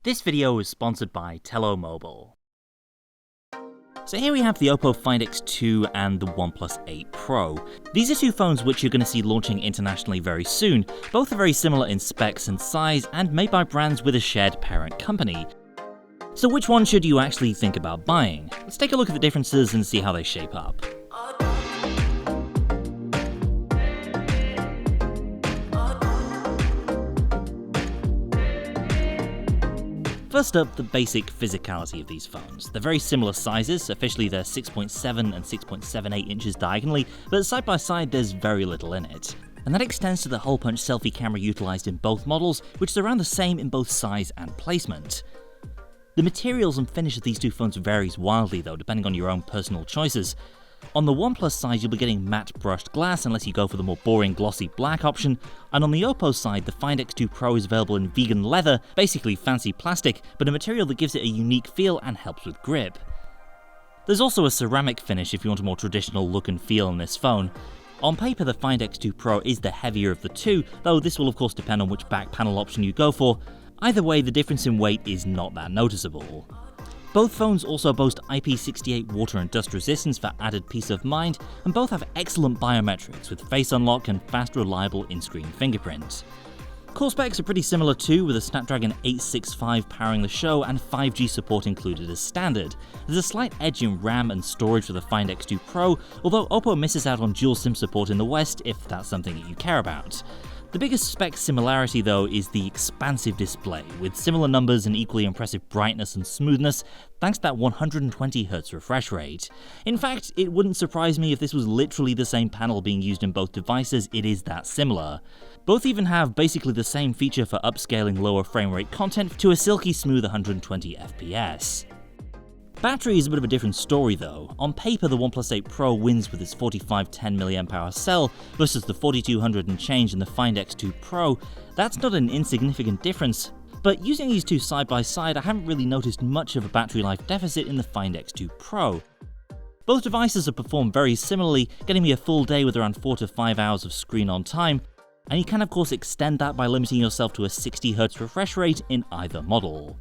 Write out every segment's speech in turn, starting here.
This video is sponsored by Tello Mobile. So here we have the Oppo Find X2 and the OnePlus 8 Pro. These are two phones which you're going to see launching internationally very soon. Both are very similar in specs and size, and made by brands with a shared parent company. So which one should you actually think about buying? Let's take a look at the differences and see how they shape up. First up, the basic physicality of these phones. They're very similar sizes, officially they're 6.7 and 6.78 inches diagonally, but side by side there's very little in it. And that extends to the hole punch selfie camera utilised in both models, which is around the same in both size and placement. The materials and finish of these two phones varies wildly though, depending on your own personal choices. On the OnePlus side, you'll be getting matte brushed glass unless you go for the more boring glossy black option, and on the Oppo side, the Find X2 Pro is available in vegan leather, basically fancy plastic, but a material that gives it a unique feel and helps with grip. There's also a ceramic finish if you want a more traditional look and feel in this phone. On paper, the Find X2 Pro is the heavier of the two, though this will of course depend on which back panel option you go for. Either way, the difference in weight is not that noticeable. Both phones also boast IP68 water and dust resistance for added peace of mind, and both have excellent biometrics with face unlock and fast reliable in-screen fingerprint. Core specs are pretty similar too, with a Snapdragon 865 powering the show and 5G support included as standard. There's a slight edge in RAM and storage for the Find X2 Pro, although Oppo misses out on dual SIM support in the West if that's something that you care about. The biggest spec similarity though is the expansive display, with similar numbers and equally impressive brightness and smoothness thanks to that 120Hz refresh rate. In fact, it wouldn't surprise me if this was literally the same panel being used in both devices, it is that similar. Both even have basically the same feature for upscaling lower frame rate content to a silky smooth 120 FPS. Battery is a bit of a different story though. On paper, the OnePlus 8 Pro wins with its 4510 mAh cell versus the 4200 and change in the Find X2 Pro. That's not an insignificant difference, but using these two side by side, I haven't really noticed much of a battery life deficit in the Find X2 Pro. Both devices have performed very similarly, getting me a full day with around 4 to 5 hours of screen on time, and you can of course extend that by limiting yourself to a 60Hz refresh rate in either model.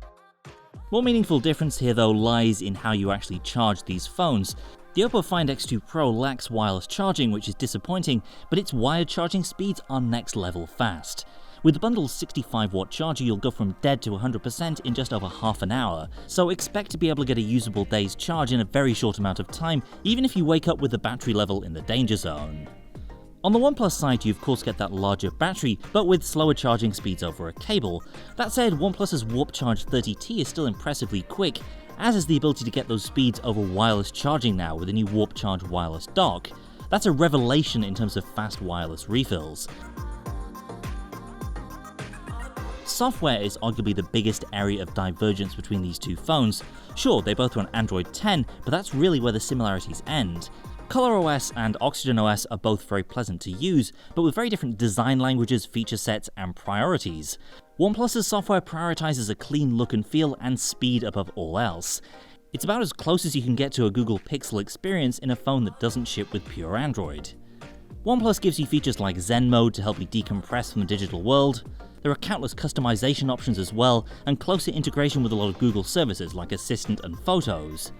More meaningful difference here though lies in how you actually charge these phones. The Oppo Find X2 Pro lacks wireless charging, which is disappointing, but its wired charging speeds are next level fast. With the bundle's 65-watt charger, you'll go from dead to 100% in just over half an hour, so expect to be able to get a usable day's charge in a very short amount of time, even if you wake up with the battery level in the danger zone. On the OnePlus side, you of course get that larger battery, but with slower charging speeds over a cable. That said, OnePlus's Warp Charge 30T is still impressively quick, as is the ability to get those speeds over wireless charging now with the new Warp Charge wireless dock. That's a revelation in terms of fast wireless refills. Software is arguably the biggest area of divergence between these two phones. Sure, they both run Android 10, but that's really where the similarities end. ColorOS and OxygenOS are both very pleasant to use, but with very different design languages, feature sets, and priorities. OnePlus's software prioritizes a clean look and feel and speed above all else. It's about as close as you can get to a Google Pixel experience in a phone that doesn't ship with pure Android. OnePlus gives you features like Zen Mode to help you decompress from the digital world. There are countless customization options as well, and closer integration with a lot of Google services like Assistant and Photos.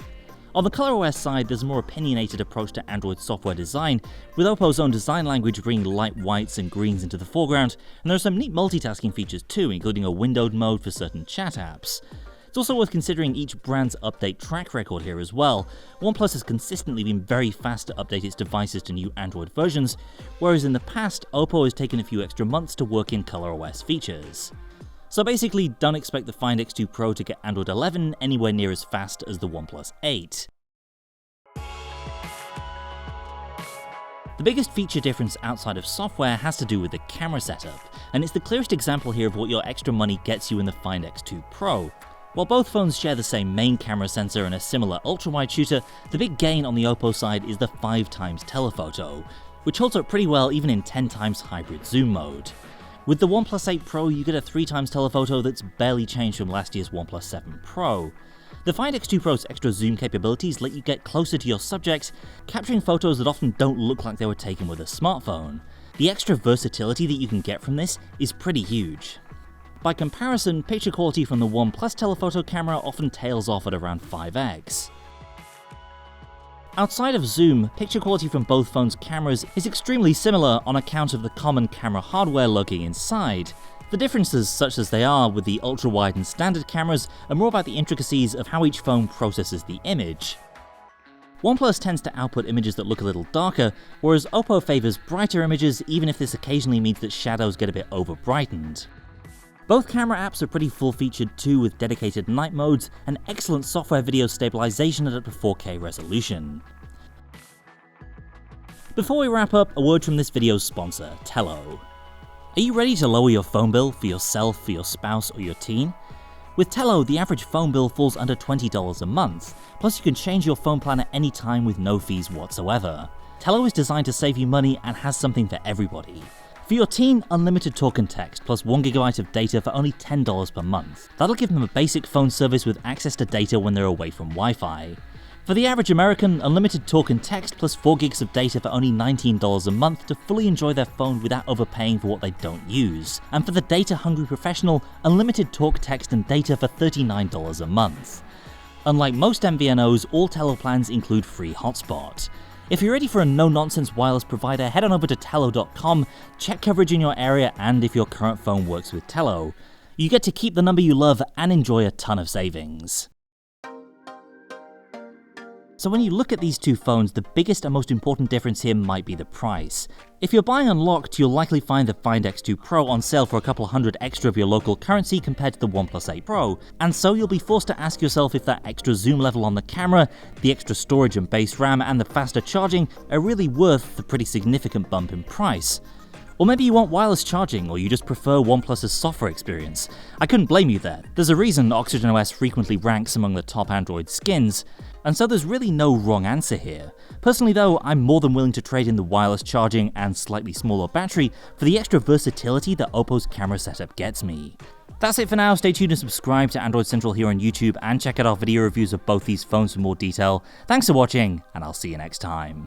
On the ColorOS side, there's a more opinionated approach to Android software design, with Oppo's own design language bringing light whites and greens into the foreground, and there are some neat multitasking features too, including a windowed mode for certain chat apps. It's also worth considering each brand's update track record here as well. OnePlus has consistently been very fast to update its devices to new Android versions, whereas in the past, Oppo has taken a few extra months to work in ColorOS features. So basically, don't expect the Find X2 Pro to get Android 11 anywhere near as fast as the OnePlus 8. The biggest feature difference outside of software has to do with the camera setup, and it's the clearest example here of what your extra money gets you in the Find X2 Pro. While both phones share the same main camera sensor and a similar ultra-wide shooter, the big gain on the Oppo side is the 5x telephoto, which holds up pretty well even in 10x hybrid zoom mode. With the OnePlus 8 Pro, you get a 3x telephoto that's barely changed from last year's OnePlus 7 Pro. The Find X2 Pro's extra zoom capabilities let you get closer to your subject, capturing photos that often don't look like they were taken with a smartphone. The extra versatility that you can get from this is pretty huge. By comparison, picture quality from the OnePlus telephoto camera often tails off at around 5x. Outside of zoom, picture quality from both phones' cameras is extremely similar on account of the common camera hardware lurking inside. The differences, such as they are with the ultra-wide and standard cameras, are more about the intricacies of how each phone processes the image. OnePlus tends to output images that look a little darker, whereas Oppo favors brighter images even if this occasionally means that shadows get a bit over-brightened. Both camera apps are pretty full-featured too, with dedicated night modes and excellent software video stabilization at up to 4K resolution. Before we wrap up, a word from this video's sponsor, Tello. Are you ready to lower your phone bill for yourself, for your spouse, or your teen? With Tello, the average phone bill falls under $20 a month, plus you can change your phone plan at any time with no fees whatsoever. Tello is designed to save you money and has something for everybody. For your teen, unlimited talk and text plus 1GB of data for only $10 per month. That'll give them a basic phone service with access to data when they're away from Wi-Fi. For the average American, unlimited talk and text plus 4GB of data for only $19 a month to fully enjoy their phone without overpaying for what they don't use. And for the data-hungry professional, unlimited talk, text and data for $39 a month. Unlike most MVNOs, all Tello plans include free hotspot. If you're ready for a no-nonsense wireless provider, head on over to Tello.com, check coverage in your area and if your current phone works with Tello. You get to keep the number you love and enjoy a ton of savings. So when you look at these two phones, the biggest and most important difference here might be the price. If you're buying unlocked, you'll likely find the Find X2 Pro on sale for a couple hundred extra of your local currency compared to the OnePlus 8 Pro, and so you'll be forced to ask yourself if that extra zoom level on the camera, the extra storage and base RAM, and the faster charging are really worth the pretty significant bump in price. Or maybe you want wireless charging, or you just prefer OnePlus's software experience. I couldn't blame you there. There's a reason OxygenOS frequently ranks among the top Android skins, and so there's really no wrong answer here. Personally though, I'm more than willing to trade in the wireless charging and slightly smaller battery for the extra versatility that Oppo's camera setup gets me. That's it for now. Stay tuned and subscribe to Android Central here on YouTube, and check out our video reviews of both these phones for more detail. Thanks for watching, and I'll see you next time.